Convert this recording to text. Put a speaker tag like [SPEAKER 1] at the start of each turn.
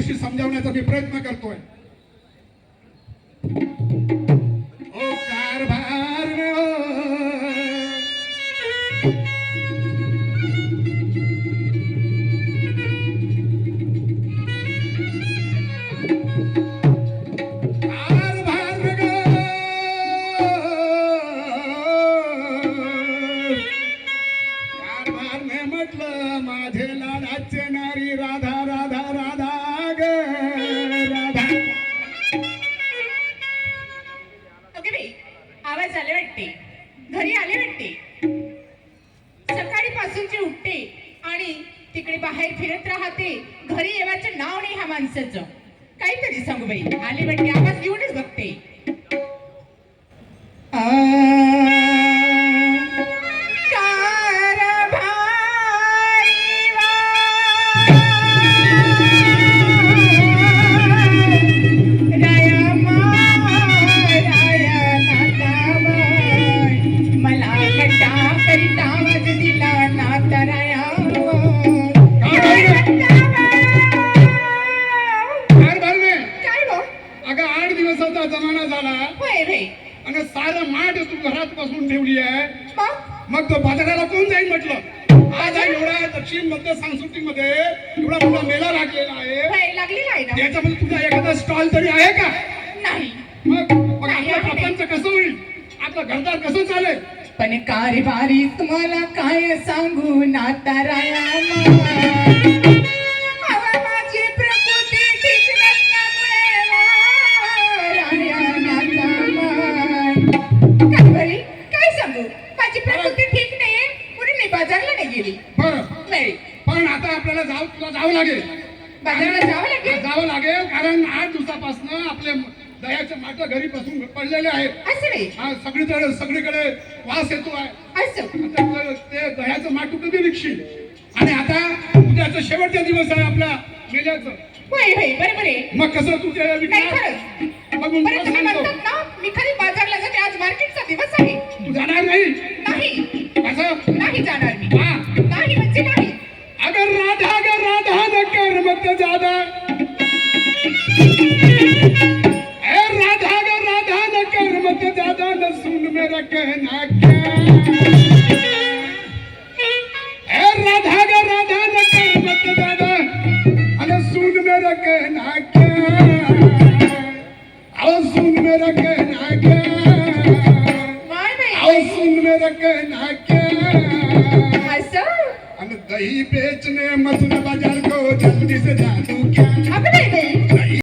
[SPEAKER 1] समजावण्याचा मी प्रयत्न करतोय. ओ कारभार म्हटलं माझे लाडाचे नारी राधा राधा राधा ग राधा.
[SPEAKER 2] आवाज आले वाटते, घरी आले वाटते. सकाळी पासूनची उठते आणि तिकडे बाहेर फिरत राहते. घरी येवाचं नाव नाही ह्या माणसाचं. काहीतरी सांगू बाई, आले वाटते. आवाज घेऊनच बघते.
[SPEAKER 1] जमाना झाला आणि सारं माठ तू घरात बसून ठेवली आहे. मग तो बाजाराला कोण जाईल म्हटलं. आज आहे एवढा दक्षिण मध्य सांस्कृतिक मध्ये एवढा मोठा मेला लागलेला आहे. त्याच्यामध्ये तुझा एखादा स्टॉल तरी आहे का?
[SPEAKER 2] नाही.
[SPEAKER 1] मग आपलं प्रपंच कसं होईल, आपलं घरदार कसं चालेल.
[SPEAKER 2] पण कारभारी तुम्हाला काय सांगू नाताराया
[SPEAKER 1] पण आता आपल्याला जावं लागेल.
[SPEAKER 2] बाजाराला
[SPEAKER 1] जावं लागेल कारण 8 दिवसापासून आपले दह्याचे माठ घरी बसून पडलेले आहेत. सगळीकडे वास येतो आहे. ते दह्याचं माठ कधी विकशील. आणि आता उद्याचा शेवटचा दिवस आहे आपल्या मेल्याचं.
[SPEAKER 2] बरोबर आहे.
[SPEAKER 1] मग कसं तुझे
[SPEAKER 2] मी खरी बाजारला जाते. आज मार्केटचा दिवस आहे.
[SPEAKER 1] तू जाणार नाही.
[SPEAKER 2] कसं नाही जाणार मी. नाही म्हणजे नाही.
[SPEAKER 1] अगर राधा न कर मत ज्यादा. राधा न कर मत ज्यादा न सुन मेरा कहना क्या. राधा न कर मत ज्यादा न सुन मेरा कहना क्या. सुन मेरा कहना क्या. सुन मेरा कहना क्या. दही बेचने मथुरा बाजार को जल्दी से जा तू क्या.